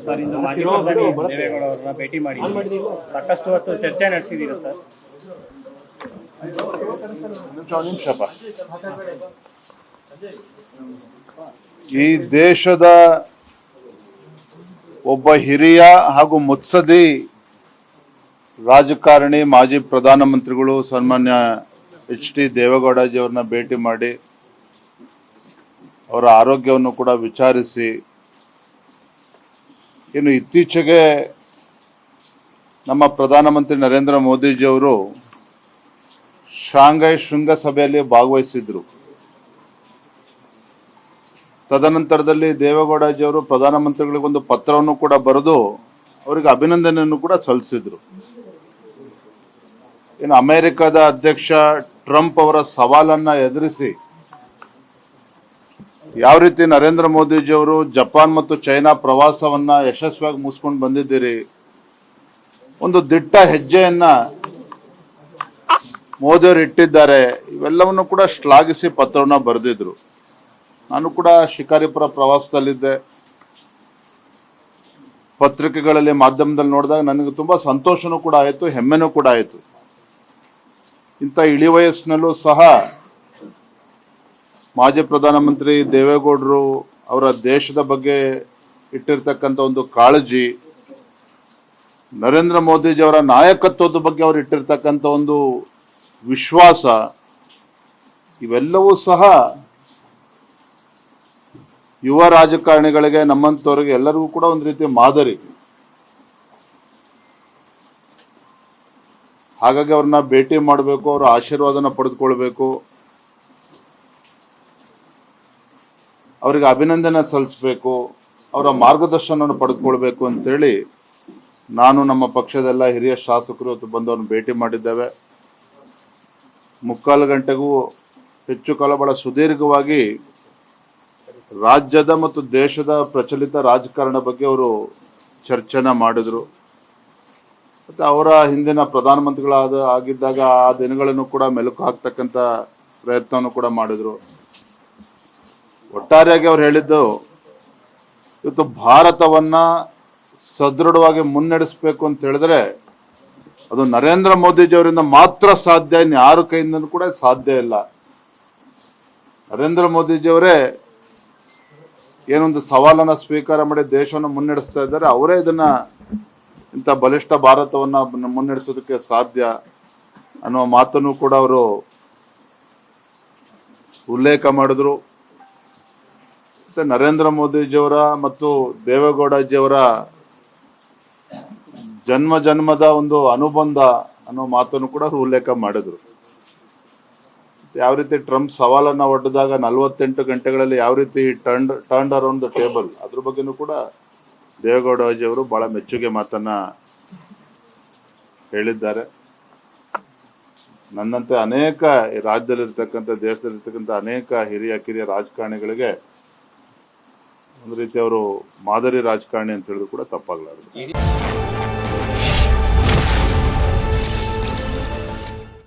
Sir ಇಂದು ಮಾಜಿ ಪ್ರಧಾನಿ ದೇವೇಗೌಡ ಅವರನ್ನ ಭೇಟಿ ಮಾಡಿ ಸಾಕಷ್ಟು ಹೊತ್ತು ಚರ್ಚೆ ನಡೆಸಿದ್ದೀರಾ ಸರ್? ನಿಮಿಷಪ್ಪ, ಈ ದೇಶದ ಒಬ್ಬ ಹಿರಿಯ ಹಾಗೂ ಮುತ್ಸದಿ ರಾಜಕಾರಣಿ ಮಾಜಿ ಪ್ರಧಾನಮಂತ್ರಿಗಳು ಸನ್ಮಾನ್ಯ ಎಚ್.ಡಿ. ದೇವೇಗೌಡಜಿಯವರನ್ನ ಭೇಟಿ ಮಾಡಿ ಅವರ ಆರೋಗ್ಯವನ್ನು ಕೂಡ ವಿಚಾರಿಸಿ, ಇನ್ನು ಇತ್ತೀಚೆಗೆ ನಮ್ಮ ಪ್ರಧಾನಮಂತ್ರಿ ನರೇಂದ್ರ ಮೋದಿಜಿಯವರು ಶಾಂಘೈ ಶೃಂಗಸಭೆಯಲ್ಲಿ ಭಾಗವಹಿಸಿದ್ರು. ತದನಂತರದಲ್ಲಿ ದೇವೇಗೌಡಜಿಯವರು ಪ್ರಧಾನಮಂತ್ರಿಗಳಿಗೊಂದು ಪತ್ರವನ್ನು ಕೂಡ ಬರೆದು ಅವರಿಗೆ ಅಭಿನಂದನೆಯನ್ನು ಕೂಡ ಸಲ್ಲಿಸಿದ್ರು. ಇನ್ನು ಅಮೆರಿಕದ ಅಧ್ಯಕ್ಷ ಟ್ರಂಪ್ ಅವರ ಸವಾಲನ್ನ ಎದುರಿಸಿ ಯಾವ ರೀತಿ ನರೇಂದ್ರ ಮೋದಿಜಿಯವರು ಜಪಾನ್ ಮತ್ತು ಚೈನಾ ಪ್ರವಾಸವನ್ನ ಯಶಸ್ವಿಯಾಗಿ ಮುಗಿಸ್ಕೊಂಡು ಬಂದಿದ್ದೀರಿ, ಒಂದು ದಿಟ್ಟ ಹೆಜ್ಜೆಯನ್ನ ಮೋದಿಯವರು ಇಟ್ಟಿದ್ದಾರೆ, ಇವೆಲ್ಲವನ್ನು ಕೂಡ ಶ್ಲಾಘಿಸಿ ಪತ್ರವನ್ನ ಬರೆದಿದ್ರು. ನಾನು ಕೂಡ ಶಿಕಾರಿಪುರ ಪ್ರವಾಸದಲ್ಲಿದ್ದೆ. ಪತ್ರಿಕೆಗಳಲ್ಲಿ ಮಾಧ್ಯಮದಲ್ಲಿ ನೋಡಿದಾಗ ನನಗೆ ತುಂಬಾ ಸಂತೋಷನೂ ಕೂಡ ಆಯಿತು, ಹೆಮ್ಮೆನೂ ಕೂಡ ಆಯಿತು. ಇಂಥ ಇಳಿ ವಯಸ್ಸಿನಲ್ಲೂ ಸಹ ಮಾಜಿ ಪ್ರಧಾನಮಂತ್ರಿ ದೇವೇಗೌಡರು ಅವರ ದೇಶದ ಬಗ್ಗೆ ಇಟ್ಟಿರ್ತಕ್ಕಂಥ ಒಂದು ಕಾಳಜಿ, ನರೇಂದ್ರ ಮೋದಿಜಿಯವರ ನಾಯಕತ್ವದ ಬಗ್ಗೆ ಅವರು ಇಟ್ಟಿರ್ತಕ್ಕಂಥ ಒಂದು ವಿಶ್ವಾಸ, ಇವೆಲ್ಲವೂ ಸಹ ಯುವ ರಾಜಕಾರಣಿಗಳಿಗೆ, ನಮ್ಮಂತವರಿಗೆ ಎಲ್ಲರಿಗೂ ಕೂಡ ಒಂದು ರೀತಿಯ ಮಾದರಿ. ಹಾಗಾಗಿ ಅವ್ರನ್ನ ಭೇಟಿ ಮಾಡಬೇಕು, ಅವರ ಆಶೀರ್ವಾದನ ಪಡೆದುಕೊಳ್ಬೇಕು, ಅವರಿಗೆ ಅಭಿನಂದನೆ ಸಲ್ಲಿಸಬೇಕು, ಅವರ ಮಾರ್ಗದರ್ಶನವನ್ನು ಪಡೆದುಕೊಳ್ಬೇಕು ಅಂತೇಳಿ ನಾನು ನಮ್ಮ ಪಕ್ಷದೆಲ್ಲ ಹಿರಿಯ ಶಾಸಕರು ಇವತ್ತು ಬಂದು ಅವ್ರನ್ನ ಭೇಟಿ ಮಾಡಿದ್ದೇವೆ. 3/4 ಗಂಟೆಗೂ ಹೆಚ್ಚು ಕಾಲ ಬಹಳ ಸುದೀರ್ಘವಾಗಿ ರಾಜ್ಯದ ಮತ್ತು ದೇಶದ ಪ್ರಚಲಿತ ರಾಜಕಾರಣ ಬಗ್ಗೆ ಅವರು ಚರ್ಚೆನ ಮಾಡಿದ್ರು. ಮತ್ತೆ ಅವರ ಹಿಂದಿನ ಆಗಿದ್ದಾಗ ಆ ದಿನಗಳನ್ನು ಕೂಡ ಮೆಲುಕು ಹಾಕ್ತಕ್ಕಂಥ ಪ್ರಯತ್ನವನ್ನು ಕೂಡ ಮಾಡಿದ್ರು. ಒಟ್ಟಾರೆಯಾಗಿ ಅವ್ರು ಹೇಳಿದ್ದು, ಇವತ್ತು ಭಾರತವನ್ನ ಸದೃಢವಾಗಿ ಮುನ್ನಡೆಸಬೇಕು ಅಂತ ಹೇಳಿದ್ರೆ ಅದು ನರೇಂದ್ರ ಮೋದಿಜಿಯವರಿಂದ ಮಾತ್ರ ಸಾಧ್ಯ, ಇನ್ಯಾರ ಕೈಯಿಂದನೂ ಕೂಡ ಸಾಧ್ಯ ಇಲ್ಲ. ನರೇಂದ್ರ ಮೋದಿಜಿಯವರೇ ಏನೊಂದು ಸವಾಲನ್ನ ಸ್ವೀಕಾರ ಮಾಡಿ ದೇಶವನ್ನು ಮುನ್ನಡೆಸ್ತಾ ಇದ್ದಾರೆ, ಅವರೇ ಇದನ್ನ ಇಂಥ ಬಲಿಷ್ಠ ಭಾರತವನ್ನ ಮುನ್ನಡೆಸೋದಕ್ಕೆ ಸಾಧ್ಯ ಅನ್ನುವ ಮಾತನ್ನು ಕೂಡ ಅವರು ಉಲ್ಲೇಖ ಮಾಡಿದ್ರು. ಮತ್ತೆ ನರೇಂದ್ರ ಮೋದಿಜಿಯವರ ಮತ್ತು ದೇವೇಗೌಡಜಿಯವರ ಜನ್ಮದ ಒಂದು ಅನುಬಂಧ ಅನ್ನೋ ಮಾತನ್ನು ಕೂಡ ಅವರು ಉಲ್ಲೇಖ ಮಾಡಿದ್ರು. ಯಾವ ರೀತಿ ಟ್ರಂಪ್ ಸವಾಲನ್ನ ಒಡ್ಡಿದಾಗ 48 ಗಂಟೆಗಳಲ್ಲಿ ಯಾವ ರೀತಿ ಟರ್ನ್ ಅರೌಂಡ್ ದ ಟೇಬಲ್, ಅದ್ರ ಬಗ್ಗೆನೂ ಕೂಡ ದೇವೇಗೌಡಜಿಯವರು ಬಹಳ ಮೆಚ್ಚುಗೆ ಮಾತನ್ನ ಹೇಳಿದ್ದಾರೆ. ನನ್ನಂತೆ ಅನೇಕ ರಾಜ್ಯದಲ್ಲಿರ್ತಕ್ಕಂಥ, ದೇಶದಲ್ಲಿರ್ತಕ್ಕಂಥ ಅನೇಕ ಕಿರಿಯ ರಾಜಕಾರಣಿಗಳಿಗೆ ಒಂದು ರೀತಿ ಅವರು ಮಾದರಿ ರಾಜಕಾರಣಿ ಅಂತ ಹೇಳಿದ್ರು ಕೂಡ ತಪ್ಪಾಗಲಾರದು.